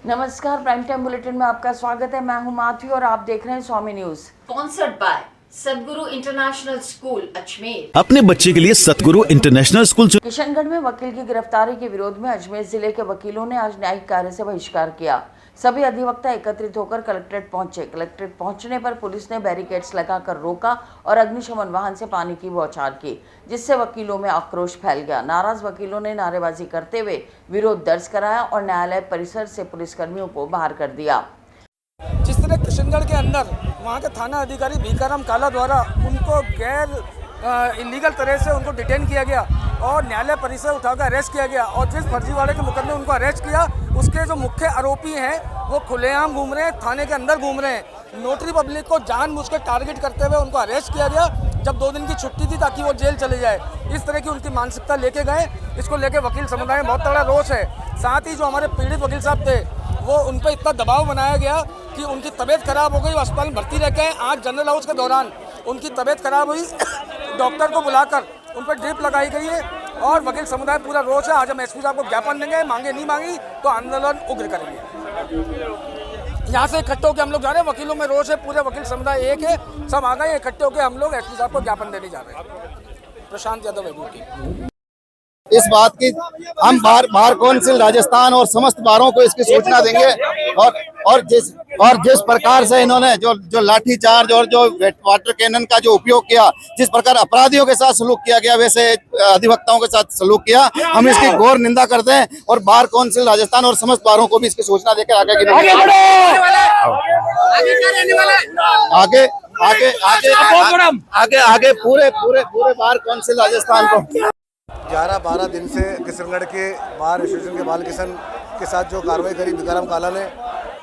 नमस्कार, prime time bulletin में आपका स्वागत है। मैं हूं माथी और आप देख रहे हैं स्वामी न्यूज। स्पॉन्सर्ड बाय सदगुरु इंटरनेशनल स्कूल अजमेर। अपने बच्चे के लिए सतगुरु इंटरनेशनल स्कूल किशनगढ़ में वकील की गिरफ्तारी के विरोध में अजमेर जिले के वकीलों ने आज न्यायिक कार्य से बहिष्कार किया। सभी अधिवक्ता एकत्रित होकर कलेक्ट्रेट पहुंचे। कलेक्ट्रेट पहुंचने पर पुलिस ने बैरिकेड्स लगाकर रोका और अग्निशमन वाहन से पानी की बौछार की, जिससे वकीलों में आक्रोश फैल गया। नाराज वकीलों ने नारेबाजी करते हुए विरोध दर्ज कराया और न्यायालय परिसर से पुलिसकर्मियों को बाहर कर दिया। जिस तरह किशनगढ़ के अंदर वहाँ के थाना अधिकारी भीकाराम काला द्वारा उनको गैर इलीगल तरह से उनको डिटेन किया गया और न्यायालय परिसर उठाकर अरेस्ट किया गया और जिस फर्जीवाड़े के मुकदमे उनको अरेस्ट किया उसके जो मुख्य आरोपी हैं वो खुलेआम घूम रहे हैं, थाने के अंदर घूम रहे हैं। नोटरी पब्लिक को जानबूझ के टारगेट करते हुए उनको अरेस्ट किया गया जब 2 दिन की छुट्टी थी ताकि वो जेल चले जाए। इस तरह की उनकी मानसिकता लेके गए। इसको लेके वकील समुदाय में बहुत तगड़ा रोष है। साथ ही जो हमारे पीड़ित वकील साहब थे वो उन पर इतना दबाव बनाया गया कि उनकी तबीयत खराब हो गई, वो अस्पताल में भर्ती रह गए। आज जनरल हाउस के दौरान उनकी तबीयत खराब हुई, डॉक्टर को बुलाकर उन पर ड्रिप लगाई गई है और वकील समुदाय पूरा रोष है। आज हम एसपी साहब को ज्ञापन देंगे, मांगे नहीं मांगी तो आंदोलन उग्र करेंगे। यहाँ से इकट्ठे होकर हम लोग जा रहे हैं, वकीलों में रोष है, पूरे वकील समुदाय एक है, सब आ गए इकट्ठे होकर हम लोग एसपी साहब को ज्ञापन देने जा रहे हैं। प्रशांत यादव एडवोकेट। इस बात की हम बार काउंसिल राजस्थान और समस्त बारों को इसकी सूचना देंगे और जिस प्रकार से इन्होंने जो लाठी चार्ज और जो वाटर कैनन का जो उपयोग किया, जिस प्रकार अपराधियों के साथ सलूक किया गया वैसे अधिवक्ताओं के साथ सलूक किया, हम इसकी घोर निंदा करते हैं और बार काउंसिल राजस्थान और समस्त बारों को भी इसकी सूचना देकर आगे आगे पूरे बार काउंसिल राजस्थान को 11-12 दिन से किशनगढ़ के बार एसोसिएशन के बाल किशन के साथ जो कार्रवाई करी भीकाराम काला ने,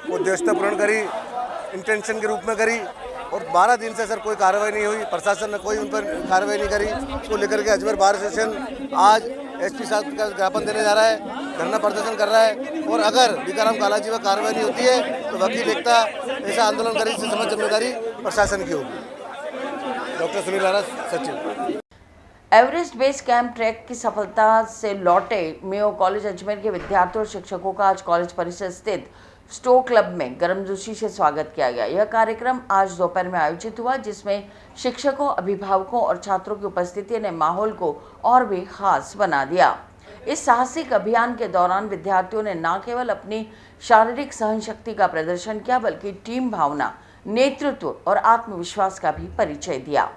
वो देशतापूर्ण करी, इंटेंशन के रूप में करी और 12 दिन से सर कोई कार्रवाई नहीं हुई। प्रशासन ने कोई उन पर कार्रवाई नहीं करी। उसको लेकर के अजमेर बार एसोसिएशन आज एसपी साहब का ज्ञापन देने जा रहा है, धरना प्रदर्शन कर रहा है और अगर भीकाराम काला जी पर कार्रवाई नहीं होती है तो वकील एकता ऐसा आंदोलन करी, इससे समझ जिम्मेदारी प्रशासन की होगी। डॉक्टर सुनील आरस, सचिव। एवरेस्ट बेस कैंप ट्रैक की सफलता से लौटे मेयो कॉलेज अजमेर के विद्यार्थियों और शिक्षकों का आज कॉलेज परिसर स्थित स्टो क्लब में गर्मजोशी से स्वागत किया गया। यह कार्यक्रम आज दोपहर में आयोजित हुआ, जिसमें शिक्षकों, अभिभावकों और छात्रों की उपस्थिति ने माहौल को और भी खास बना दिया। इस साहसिक अभियान के दौरान विद्यार्थियों ने न केवल अपनी शारीरिक सहनशक्ति का प्रदर्शन किया बल्कि टीम भावना, नेतृत्व और आत्मविश्वास का भी परिचय दिया।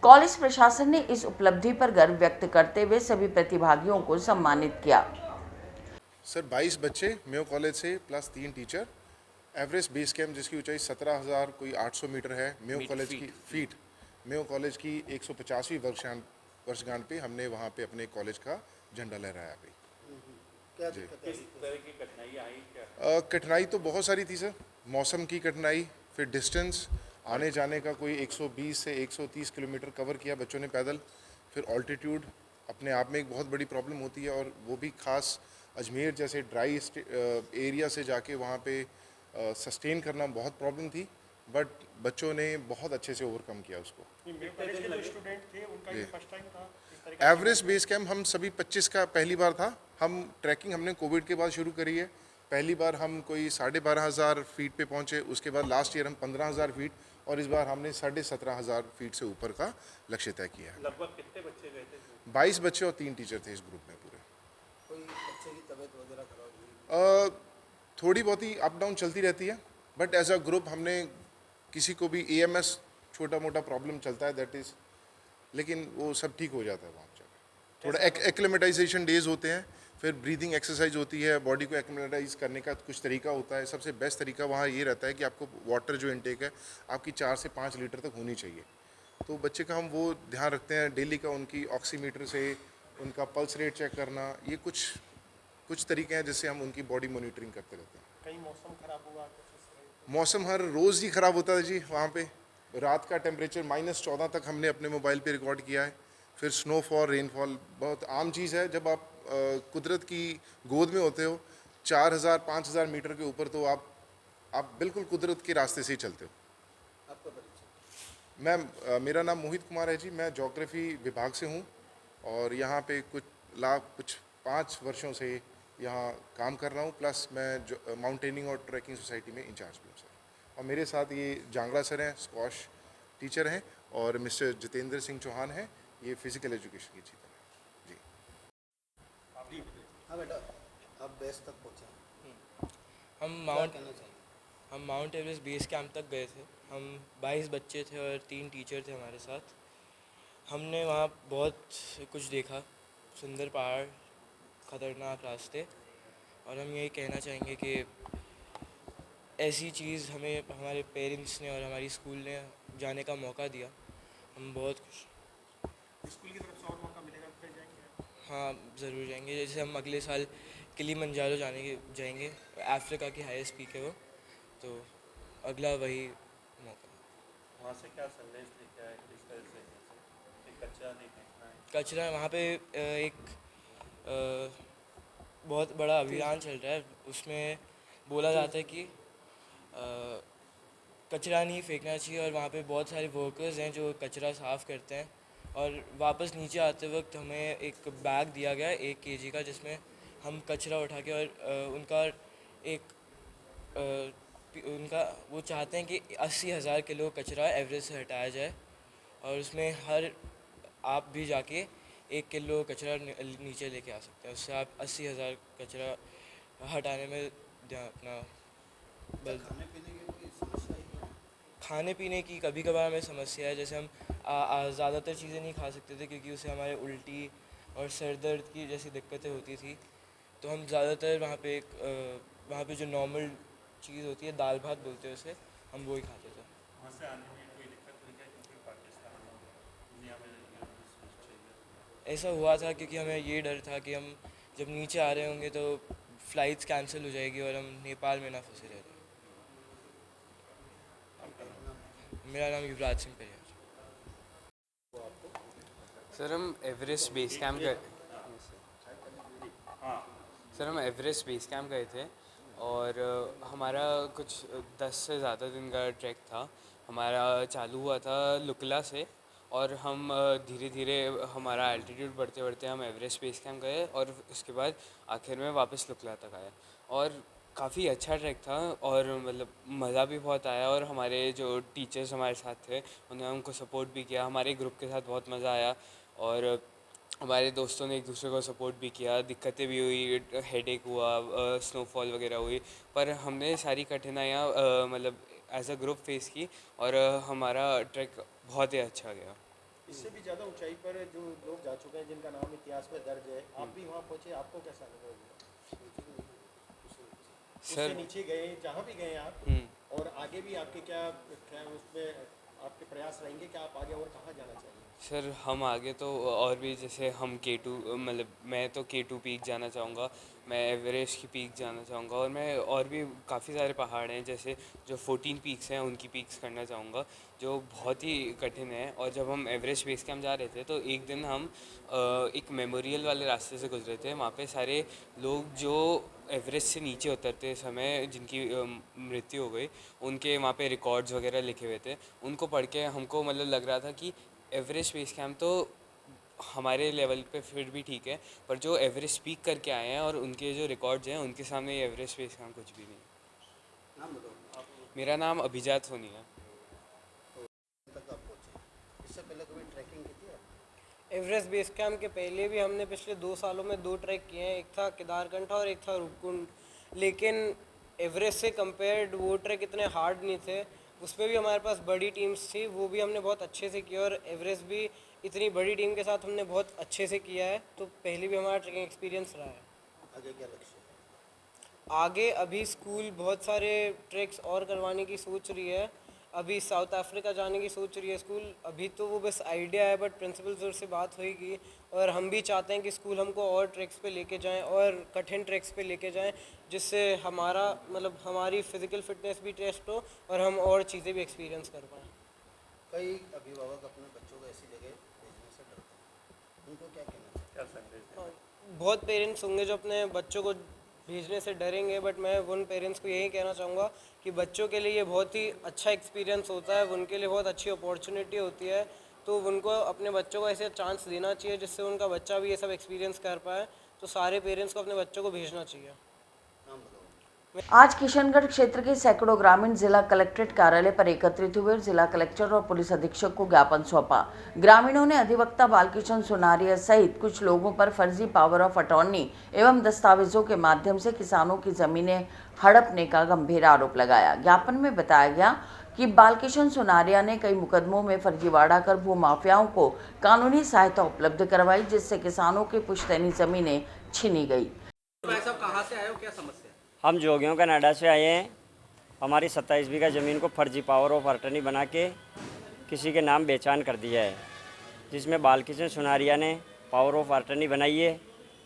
कॉलेज प्रशासन ने इस उपलब्धि पर गर्व व्यक्त करते हुए सभी प्रतिभागियों को सम्मानित किया। सर 22 बच्चे मेयो कॉलेज से plus 3 teacher, Everest base camp जिसकी ऊंचाई 17,000 कोई 800 मीटर है, मेयो कॉलेज की फीट, मेयो कॉलेज की 150वीं वर्षगांठ पे हमने वहाँ पे अपने कॉलेज का झंडा लहराया भाई। कठिनाई तो बहुत सारी थी सर, मौसम की कठिनाई, फिर डिस्टेंस आने जाने का कोई 120 से 130 किलोमीटर कवर किया बच्चों ने पैदल। फिर ऑल्टीट्यूड अपने आप में एक बहुत बड़ी प्रॉब्लम होती है और वो भी खास अजमेर जैसे ड्राई एरिया से जाके वहाँ पे सस्टेन करना बहुत प्रॉब्लम थी, बट बच्चों ने बहुत अच्छे से ओवरकम किया उसको। एवरेस्ट बेस कैंप हम सभी 25 का पहली बार था। हम ट्रैकिंग हमने कोविड के बाद शुरू करी है। पहली बार हम कोई 12,500 फीट पे पहुँचे, उसके बाद लास्ट ईयर हम 15,000 फीट और इस बार हमने 17,500 फीट से ऊपर का लक्ष्य तय किया है। लगभग कितने बच्चे गए थे? 22 बच्चे और 3 टीचर थे इस ग्रुप में पूरे। कोई बच्चे की तबीयत वगैरह खराब हुई? थोड़ी बहुत ही अप डाउन चलती रहती है, बट एज अ ग्रुप हमने किसी को भी AMS छोटा मोटा प्रॉब्लम चलता है दैट इज़, लेकिन वो सब ठीक हो जाता है वहाँ जाकर। थोड़ा एक्लेमेटाइजेशन डेज होते हैं, फिर ब्रीदिंग एक्सरसाइज होती है, बॉडी को एक्लेमेटाइज करने का कुछ तरीका होता है। सबसे बेस्ट तरीका वहाँ ये रहता है कि आपको वाटर जो इनटेक है आपकी 4 से 5 लीटर तक होनी चाहिए। तो बच्चे का हम वो ध्यान रखते हैं डेली का, उनकी ऑक्सीमीटर से उनका पल्स रेट चेक करना, ये कुछ तरीके हैं जिससे हम उनकी बॉडी मॉनिटरिंग करते रहते हैं। कहीं मौसम खराब हुआ? मौसम हर रोज़ ही ख़राब होता है जी। वहाँ पे रात का टेम्परेचर -14 तक हमने अपने मोबाइल पे रिकॉर्ड किया है। फिर स्नोफॉल, रेनफॉल बहुत आम चीज़ है। जब आप कुदरत की गोद में होते हो 4,000-5,000 मीटर के ऊपर, तो आप बिल्कुल कुदरत के रास्ते से ही चलते हो। आपका परिचय? मेरा नाम मोहित कुमार है जी, मैं ज्योग्राफी विभाग से हूँ और यहाँ पे कुछ 5 वर्षों से यहाँ काम कर रहा हूँ, प्लस मैं जो माउंटेनिंग और ट्रैकिंग सोसाइटी में इंचार्ज भी हूँ सर। और मेरे साथ ये जांगड़ा सर हैं, स्क्वाश टीचर हैं, और मिस्टर जितेंद्र सिंह चौहान हैं, ये फिजिकल एजुकेशन के टीचर हैं जी। हाँ बेटा, अब बेस तक पहुँचे, हम माउंट एवरेस्ट बेस कैंप तक गए थे। हम 22 बच्चे थे और 3 टीचर थे हमारे साथ। हमने वहाँ बहुत कुछ देखा, सुंदर पहाड़, ख़तरनाक रास्ते, और हम यही कहना चाहेंगे कि ऐसी चीज़ हमें हमारे पेरेंट्स ने और हमारी स्कूल ने जाने का मौका दिया। हम बहुत खुश। स्कूल की तरफ से और मौका मिलेगा फिर जाएंगे? हाँ, ज़रूर जाएंगे। जैसे हम अगले साल किलिमंजारो जाएंगे। अफ्रीका की हाईएस्ट पीक है वो, तो अगला वही मौका। वहाँ से क्या संदेश लेके आए, किस तरह से कि कचरा नहीं फेंकना है? कचरा वहाँ पे एक बहुत बड़ा अभियान चल रहा है, उसमें बोला जाता है कि कचरा नहीं फेंकना चाहिए, और वहाँ पे बहुत सारे वर्कर्स हैं जो कचरा साफ़ करते हैं। और वापस नीचे आते वक्त हमें एक बैग दिया गया है 1 kg का, जिसमें हम कचरा उठा के, और उनका वो चाहते हैं कि 80,000 किलो कचरा एवरेस्ट से हटाया जाए, और उसमें आप भी जाके 1 किलो कचरा नीचे लेके आ सकते हैं। उससे आप 80,000 कचरा हटाने में अपना बल। खाने पीने की कभी कभार हमें समस्या है, जैसे हम ज़्यादातर चीज़ें नहीं खा सकते थे क्योंकि उससे हमारे उल्टी और सर दर्द की जैसी दिक्कतें होती थी। तो हम ज़्यादातर वहाँ पे जो नॉर्मल चीज़ होती है, दाल भात बोलते हैं उसे, हम वो ही खाते थे। वहाँ से आने में कोई दिक्कत हुई क्या, क्योंकि पाकिस्तान और दुनिया में चाहिए? ऐसा हुआ था क्योंकि हमें ये डर था कि हम जब नीचे आ रहे होंगे तो फ़्लाइट्स कैंसिल हो जाएगी और हम नेपाल में ना फंसे रह जाए। मेरा नाम युवराज सिंह परिहार। सर हम एवरेस्ट बेस कैंप गए थे, और हमारा कुछ 10 से ज़्यादा दिन का ट्रैक था। हमारा चालू हुआ था लुकला से, और हम धीरे धीरे हमारा एल्टीट्यूड बढ़ते बढ़ते हम एवरेस्ट बेस कैंप गए, और उसके बाद आखिर में वापस लुकला तक आए। और काफ़ी अच्छा ट्रैक था, और मतलब मज़ा भी बहुत आया, और हमारे जो टीचर्स हमारे साथ थे उन्होंने हमको सपोर्ट भी किया। हमारे ग्रुप के साथ बहुत मज़ा आया, और हमारे दोस्तों ने एक दूसरे को सपोर्ट भी किया। दिक्कतें भी हुई, हेडेक हुआ, स्नोफॉल वगैरह हुई, पर हमने सारी कठिनाइयाँ मतलब एज अ ग्रुप फेस की, और हमारा ट्रैक बहुत ही अच्छा गया। इससे भी ज़्यादा ऊंचाई पर जो लोग जा चुके हैं, जिनका नाम इतिहास में दर्ज है, आप भी वहाँ पहुँचे, आपको कैसा लगा? उससे नीचे गए, जहाँ भी गए आप, और आगे भी आपके क्या उसमें आपके प्रयास रहेंगे कि आप आगे और कहाँ जाना चाहिए? सर हम आगे तो और भी, जैसे हम K2 मतलब मैं तो K2 पीक जाना चाहूँगा, मैं एवरेस्ट की पीक जाना चाहूँगा, और मैं और भी काफ़ी सारे पहाड़ हैं जैसे जो 14 पीक्स हैं उनकी पीक्स करना चाहूँगा, जो बहुत ही कठिन है। और जब हम एवरेस्ट बेस कैंप जा रहे थे तो एक दिन हम एक मेमोरियल वाले रास्ते से गुजरे थे। वहाँ पे सारे लोग जो एवरेस्ट से नीचे उतरते समय जिनकी मृत्यु हो गई, उनके वहाँ पे रिकॉर्ड्स वगैरह लिखे हुए थे। उनको पढ़ के हमको मतलब लग रहा था कि एवरेस्ट बेस कैंप तो हमारे लेवल पे फिर भी ठीक है, पर जो एवरेस्ट पीक करके आए हैं और उनके जो रिकॉर्ड्स हैं उनके सामने ये एवरेस्ट बेस कैंप कुछ भी नहीं। नाम बताओ आप। मेरा नाम अभिजात सोनी है। तक आप पहुँचे, इससे पहले कभी ट्रैकिंग की थी आपने? एवरेस्ट बेस कैंप के पहले भी हमने पिछले 2 सालों में 2 ट्रैक किए हैं, एक था केदारकंठा और एक था रूपकुंड। लेकिन एवरेस्ट से कंपेयर्ड वो ट्रैक इतने हार्ड नहीं थे, उस पर भी हमारे पास बड़ी टीम्स थी, वो भी हमने बहुत अच्छे से किया, और एवरेस्ट भी इतनी बड़ी टीम के साथ हमने बहुत अच्छे से किया है। तो पहले भी हमारा ट्रैकिंग एक्सपीरियंस रहा है। आगे क्या लक्ष्य है? आगे अभी स्कूल बहुत सारे ट्रैक्स और करवाने की सोच रही है। अभी साउथ अफ्रीका जाने की सोच रही है स्कूल। अभी तो वो बस आइडिया है, बट प्रिंसिपल सर से बात होगी, और हम भी चाहते हैं कि स्कूल हमको और ट्रैक्स पे लेके जाएं, और कठिन ट्रैक्स पे लेके जाएं, जिससे हमारा मतलब हमारी फिज़िकल फिटनेस भी टेस्ट हो और हम और चीज़ें भी एक्सपीरियंस कर पाएँ। कई अभिभावक अपने बच्चों को ऐसी जगह भेजने से डरते हैं, उनको क्या कहना चाहिए, क्या संदेश देना? बहुत पेरेंट्स होंगे जो अपने बच्चों को भेजने से डरेंगे, बट मैं उन पेरेंट्स को यही कहना चाहूँगा कि बच्चों के लिए ये बहुत ही अच्छा एक्सपीरियंस होता है, उनके लिए बहुत अच्छी अपॉर्चुनिटी होती है। तो उनको अपने बच्चों को ऐसे चांस देना चाहिए जिससे उनका बच्चा भी ये सब एक्सपीरियंस कर पाए। तो सारे पेरेंट्स को अपने बच्चों को भेजना चाहिए। आज किशनगढ़ क्षेत्र के सैकड़ों ग्रामीण जिला कलेक्ट्रेट कार्यालय पर एकत्रित हुए और जिला कलेक्टर और पुलिस अधीक्षक को ज्ञापन सौंपा। ग्रामीणों ने अधिवक्ता बालकिशन सुनारिया सहित कुछ लोगों पर फर्जी पावर ऑफ अटॉर्नी एवं दस्तावेजों के माध्यम से किसानों की जमीनें हड़पने का गंभीर आरोप लगाया। ज्ञापन में बताया गया कि बालकिशन सुनारिया ने कई मुकदमों में फर्जीवाड़ा कर भूमाफियाओं को कानूनी सहायता उपलब्ध करवाई, जिससे किसानों की पुश्तैनी जमीनें छीनी गई। हम जोगियों का नाडा से आए हैं। हमारी 27 बीघा ज़मीन को फर्जी पावर ऑफ अटर्नी बना के किसी के नाम बेचान कर दिया है, जिसमें बालकिशन सुनारिया ने पावर ऑफ अटर्नी बनाई है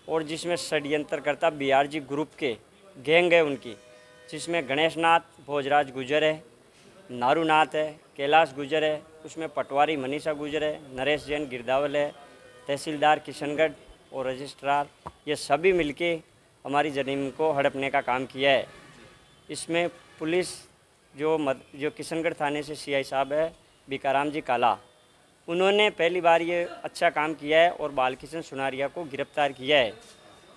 और जिसमें षड्यंत्रकर्ता BRG ग्रुप के गैंग है उनकी, जिसमें गणेश नाथ भोजराज गुजर है, नारूनाथ है, कैलाश गुजर है, उसमें पटवारी मनीषा गुजर है, नरेश जैन गिरदावल है, तहसीलदार किशनगढ़ और रजिस्ट्रार, ये सभी मिलके हमारी ज़मीन को हड़पने का काम किया है। इसमें पुलिस जो किशनगढ़ थाने से CI साहब है बीकाराम जी काला, उन्होंने पहली बार ये अच्छा काम किया है और बालकिशन सुनारिया को गिरफ्तार किया है।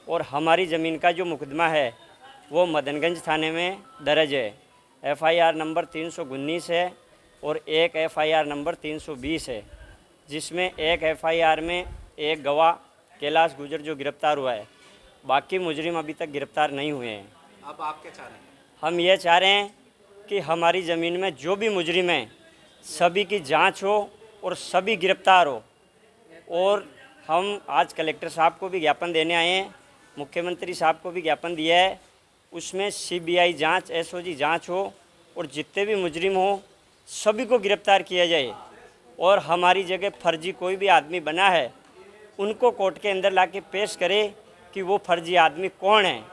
और हमारी ज़मीन का जो मुकदमा है वो मदनगंज थाने में दर्ज है। FIR नंबर 319 है और एक FIR नंबर 320 है, जिसमें एक FIR में एक गवाह कैलाश गुजर जो गिरफ्तार हुआ है, बाकी मुजरिम अभी तक गिरफ्तार नहीं हुए हैं। अब आप क्या चाह रहे हैं? हम ये चाह रहे हैं कि हमारी ज़मीन में जो भी मुजरिम हैं सभी की जांच हो और सभी गिरफ्तार हो। और हम आज कलेक्टर साहब को भी ज्ञापन देने आए हैं, मुख्यमंत्री साहब को भी ज्ञापन दिया है, उसमें CBI जांच SOG जांच हो और जितने भी मुजरिम हो सभी को गिरफ्तार किया जाए। और हमारी जगह फर्जी कोई भी आदमी बना है उनको कोर्ट के अंदर ला के पेश करे कि वो फर्जी आदमी कौन है।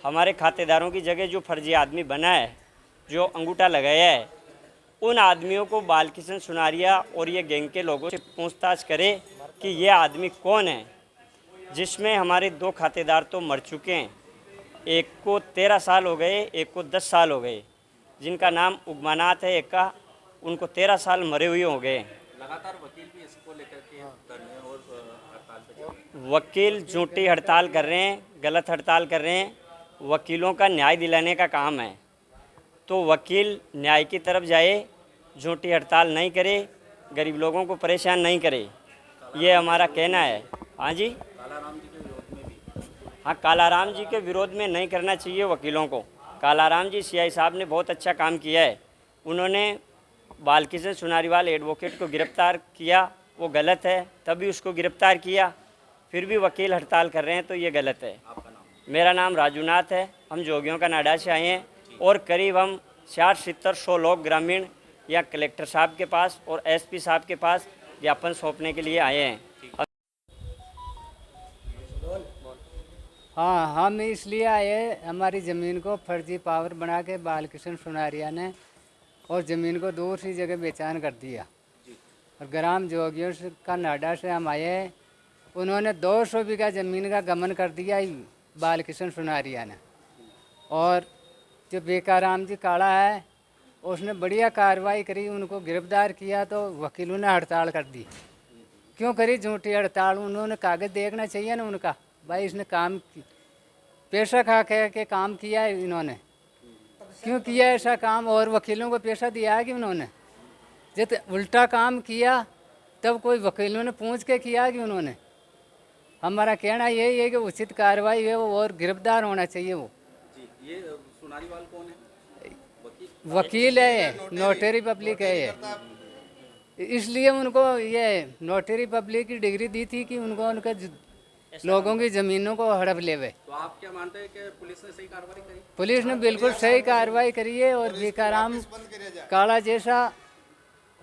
हमारे खातेदारों की जगह जो फर्जी आदमी बना है, जो अंगूठा लगाया है, उन आदमियों को बालकिशन सुनारिया और ये गैंग के लोगों से पूछताछ करे कि ये आदमी कौन है। जिसमें हमारे 2 खातेदार तो मर चुके हैं, एक को 13 साल हो गए, एक को 10 साल हो गए, जिनका नाम उगमानाथ है, एक का उनको 13 साल मरे हुए हो गए। लगातार वकील भी इसको लेकर के धरने और हड़ताल पे चल रहे हैं। वकील झूठी हड़ताल कर रहे हैं, गलत हड़ताल कर रहे हैं। वकीलों का न्याय दिलाने का काम है, तो वकील न्याय की तरफ जाए, झूठी हड़ताल नहीं करे, गरीब लोगों को परेशान नहीं करे, ये हमारा कहना है। हाँ जी, कालाराम जी के विरोध में भी। हाँ, कालाराम जी के विरोध में नहीं करना चाहिए वकीलों को। कालाराम जी CI साहब ने बहुत अच्छा काम किया है। उन्होंने बालकिशन सुनारीवाल एडवोकेट को गिरफ्तार किया, वो गलत है, तभी उसको गिरफ्तार किया, फिर भी वकील हड़ताल कर रहे हैं, तो ये गलत है। मेरा नाम राजूनाथ है, हम जोगियों का नाडा से आए हैं और करीब हम 60-70 लोग ग्रामीण या कलेक्टर साहब के पास और SP साहब के पास ज्ञापन सौंपने के लिए आए हैं। हाँ, हम इसलिए आए, हमारी ज़मीन को फर्जी पावर बना के बालकिशन सुनारिया ने और ज़मीन को दूसरी जगह बेचान कर दिया। और ग्राम जोगियों का नाडा से हम आए हैं, उन्होंने 200 बीघा ज़मीन का गमन कर दिया बालकिशन सुनारिया ने। और जो बीकाराम जी काला है उसने बढ़िया कार्रवाई करी, उनको गिरफ्तार किया, तो वकीलों ने हड़ताल कर दी। क्यों करी झूठी हड़ताल? उन्होंने कागज़ देखना चाहिए ना उनका, भाई इसने काम पैसा खा के काम किया है इन्होंने, क्यों किया ऐसा काम? और वकीलों को पैसा दिया है कि उन्होंने? जब उल्टा काम किया तब कोई वकीलों ने पूछ के किया कि उन्होंने? हमारा कहना यही है कि उचित कार्रवाई है वो और गिरफ्तार होना चाहिए वो। जी, ये सुनारीवाल कौन है? वकील है, नोटरी पब्लिक है ये, इसलिए उनको ये नोटरी पब्लिक की डिग्री दी थी कि उनको उनके लोगों की ज़मीनों को हड़प लेवे। तो आप क्या मानते हैं कि पुलिस ने सही कार्रवाई करी? पुलिस ने बिल्कुल सही कार्रवाई करी है और बीकाराम काला जैसा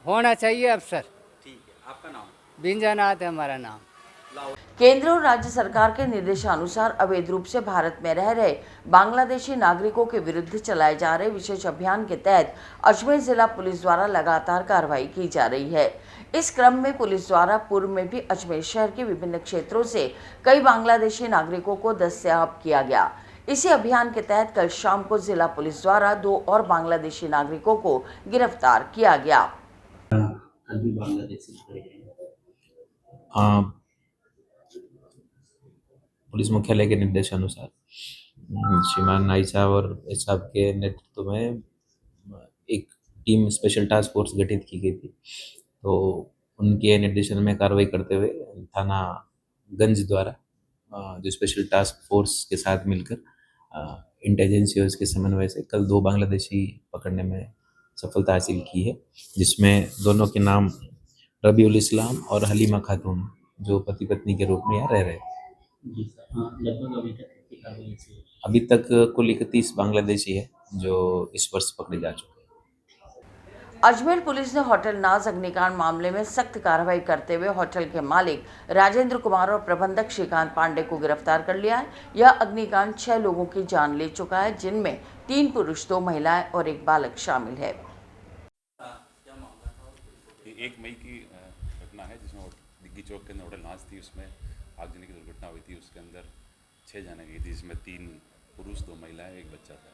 होना चाहिए अफसर। ठीक है, आपका नाम? बिंजानाथ है हमारा नाम। केंद्र और राज्य सरकार के निर्देशानुसार अवैध रूप से भारत में रह रहे बांग्लादेशी नागरिकों के विरुद्ध चलाए जा रहे विशेष अभियान के तहत अजमेर जिला पुलिस द्वारा लगातार कार्रवाई की जा रही है। इस क्रम में पुलिस द्वारा पूर्व में भी अजमेर शहर के विभिन्न क्षेत्रों से कई बांग्लादेशी नागरिकों को दस्तयाब किया गया। इसी अभियान के तहत कल शाम को जिला पुलिस द्वारा 2 और बांग्लादेशी नागरिकों को गिरफ्तार किया गया। पुलिस मुख्यालय के निर्देशानुसार श्रीमान नाई साहब और एस साहब के नेतृत्व में एक टीम स्पेशल टास्क फोर्स गठित की गई थी। तो उनके निर्देशन में कार्रवाई करते हुए थाना गंज द्वारा जो स्पेशल टास्क फोर्स के साथ मिलकर इंटेलिजेंस के समन्वय से कल 2 बांग्लादेशी पकड़ने में सफलता हासिल की है, जिसमें दोनों के नाम रबीउल इस्लाम और हलीमा खातून जो पति पत्नी के रूप में यहाँ रह रहे हैं। अभी तक कुल 31 बांग्लादेशी है जो इस वर्ष पकड़े जा चुके हैं। अजमेर पुलिस ने होटल नाज अग्निकांड मामले में सख्त कार्रवाई करते हुए होटल के मालिक राजेंद्र कुमार और प्रबंधक श्रीकांत पांडे को गिरफ्तार कर लिया है। यह अग्निकांड 6 लोगों की जान ले चुका है, जिनमें 3 पुरुष 2 महिलाएं और 1 बालक शामिल है। 1 मई की घटना है जिसमें दिग्गी चौक के अंदर होटल नाज थी, उसमें आगजनी की दुर्घटना हुई थी। उसके अंदर 6 जाने गई थी, जिसमें 3 पुरुष 2 महिलाएं 1 बच्चा था।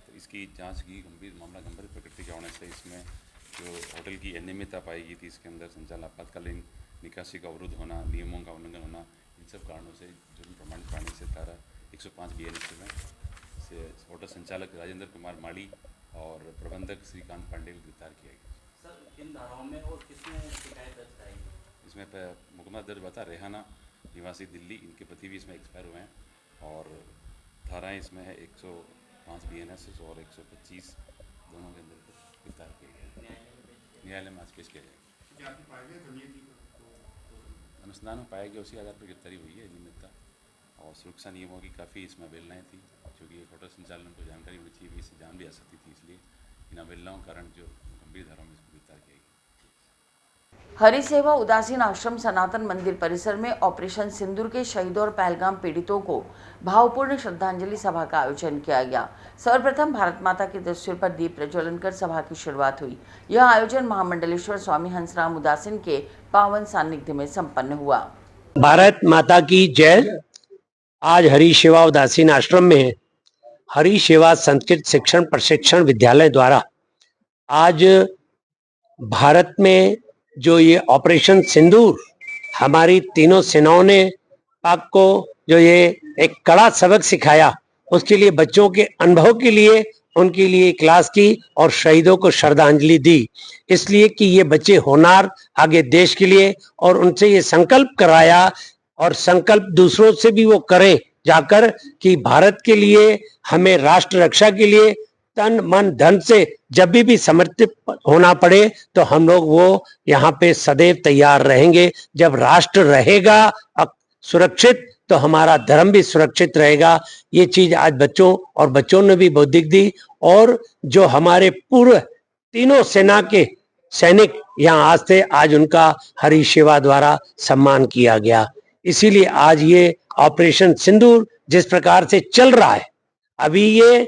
तो इसकी जांच की मामला गंभीर प्रकृति का होने से इसमें जो होटल की अनियमितता पाई गई थी, इसके अंदर संचालन आपातकालीन निकासी का अवरुद्ध होना, नियमों का उल्लंघन होना, इन सब कारणों से जुर्म प्रमाणित पाने से धारा 105 BNS में से होटल संचालक राजेंद्र कुमार माड़ी और प्रबंधक श्रीकांत पांडे को गिरफ्तार किया गया। सर, इन धाराओं में और किसने शिकायत दर्ज कराई? इसमें मुकदमा दर्ज बता रेहाना निवासी दिल्ली, इनके पति भी इसमें एक्सपायर हुए हैं और धाराएँ इसमें है 105 BNS और 125 दोनों के अंदर गिरफ्तार किया गया। न्यायालय में आज पेश किया जाएगा। अनुसंधान में पाया गया, उसी आधार पर गिरफ्तारी हुई है। नियमितता और सुरक्षा नियमों की काफ़ी इसमें अवहेलनाएँ थी, क्योंकि होटल संचालन को जानकारी होनी चाहिए, इससे जान भी आ सकती थी, इसलिए इन अवहेलनाओं के कारण जो गंभीर धाराओं में इसको गिरफ्तार किया गया। हरि सेवा उदासीन आश्रम सनातन मंदिर परिसर में ऑपरेशन सिंदूर के शहीदों और पहलगाम पीड़ितों को भावपूर्ण श्रद्धांजलि सभा का आयोजन किया गया। सर्वप्रथम भारत माता की तस्वीर पर दीप प्रज्वलन कर सभा की शुरुआत हुई। यह आयोजन महामंडलेश्वर स्वामी हंसराम उदासीन के पावन सानिध्य में संपन्न हुआ। भारत माता की जय। आज हरि सेवा उदासीन आश्रम में हरि सेवा संस्कृत शिक्षण प्रशिक्षण विद्यालय द्वारा आज भारत में जो ये ऑपरेशन सिंदूर हमारी तीनों सेनाओं ने पाक को जो ये एक कड़ा सबक सिखाया, उसके लिए बच्चों के अनुभव के लिए उनके लिए क्लास की और शहीदों को श्रद्धांजलि दी, इसलिए कि ये बच्चे होनार आगे देश के लिए, और उनसे ये संकल्प कराया और संकल्प दूसरों से भी वो करें जाकर कि भारत के लिए हमें राष्ट्र रक्षा के लिए तन मन धन से जब भी समर्पित होना पड़े तो हम लोग वो यहाँ पे सदैव तैयार रहेंगे। जब राष्ट्र रहेगा सुरक्षित तो हमारा धर्म भी सुरक्षित रहेगा। ये चीज आज बच्चों ने भी बौद्धिक दी, और जो हमारे पूर्व तीनों सेना के सैनिक यहाँ आज थे, आज उनका हरि सेवा द्वारा सम्मान किया गया। इसीलिए आज ये ऑपरेशन सिंदूर जिस प्रकार से चल रहा है, अभी ये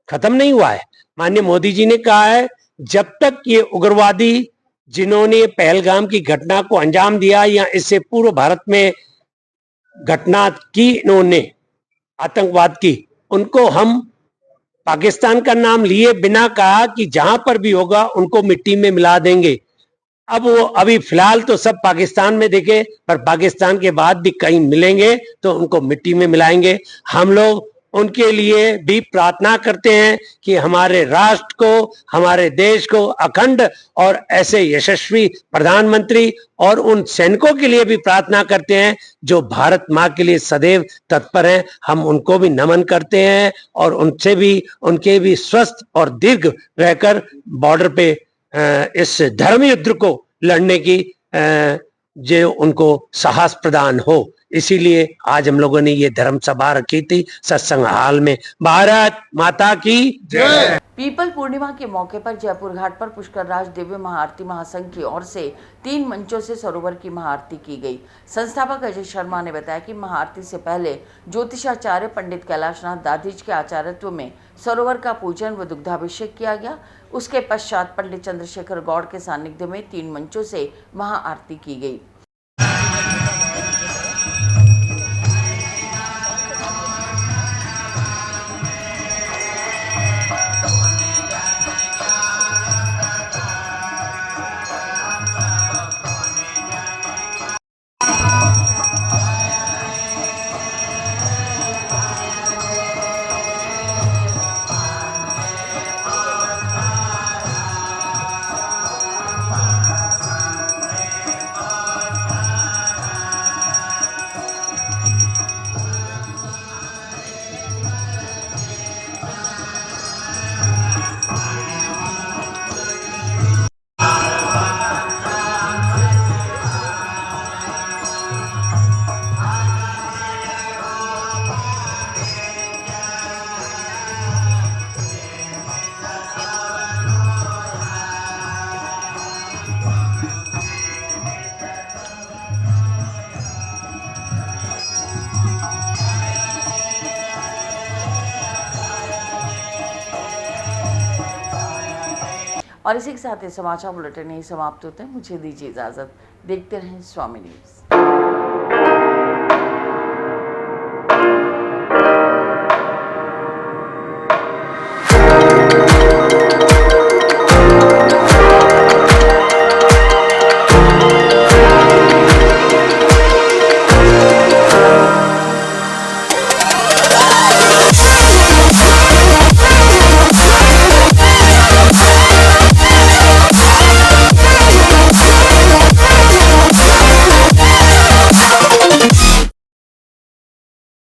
खत्म नहीं हुआ है। माननीय मोदी जी ने कहा है जब तक ये उग्रवादी जिन्होंने पहलगाम की घटना को अंजाम दिया या इससे पूर्व भारत में घटना की इन्होंने आतंकवाद की, उनको हम पाकिस्तान का नाम लिए बिना कहा कि जहां पर भी होगा उनको मिट्टी में मिला देंगे। अब वो अभी फिलहाल तो सब पाकिस्तान में देखे, पर पाकिस्तान के बाद भी कहीं मिलेंगे तो उनको मिट्टी में मिलाएंगे। हम लोग उनके लिए भी प्रार्थना करते हैं कि हमारे राष्ट्र को, हमारे देश को अखंड और ऐसे यशस्वी प्रधानमंत्री, और उन सैनिकों के लिए भी प्रार्थना करते हैं जो भारत माँ के लिए सदैव तत्पर हैं। हम उनको भी नमन करते हैं और उनके भी स्वस्थ और दीर्घ रहकर बॉर्डर पे इस धर्म युद्ध को लड़ने की जो उनको साहस प्रदान हो, इसीलिए आज हम लोगों ने ये धर्म सभा रखी थी सत्संग हाल में। भारत माता की जय। पीपल पूर्णिमा के मौके पर जयपुर घाट पर पुष्कर राज दिव्य महाआरती महासंघ की ओर से 3 मंचों से सरोवर की महाआरती की गई। संस्थापक अजय शर्मा ने बताया कि महाआरती से पहले ज्योतिषाचार्य पंडित कैलाशनाथ दाधीज के आचार्यत्व में सरोवर का पूजन व दुग्धाभिषेक किया गया। उसके पश्चात पंडित चंद्रशेखर गौड़ के सानिध्य में 3 मंचों से महाआरती की गई। और इसी के साथ ये समाचार बुलेटिन यही समाप्त होते हैं। मुझे दीजिए इजाज़त। देखते रहें स्वामी न्यूज़।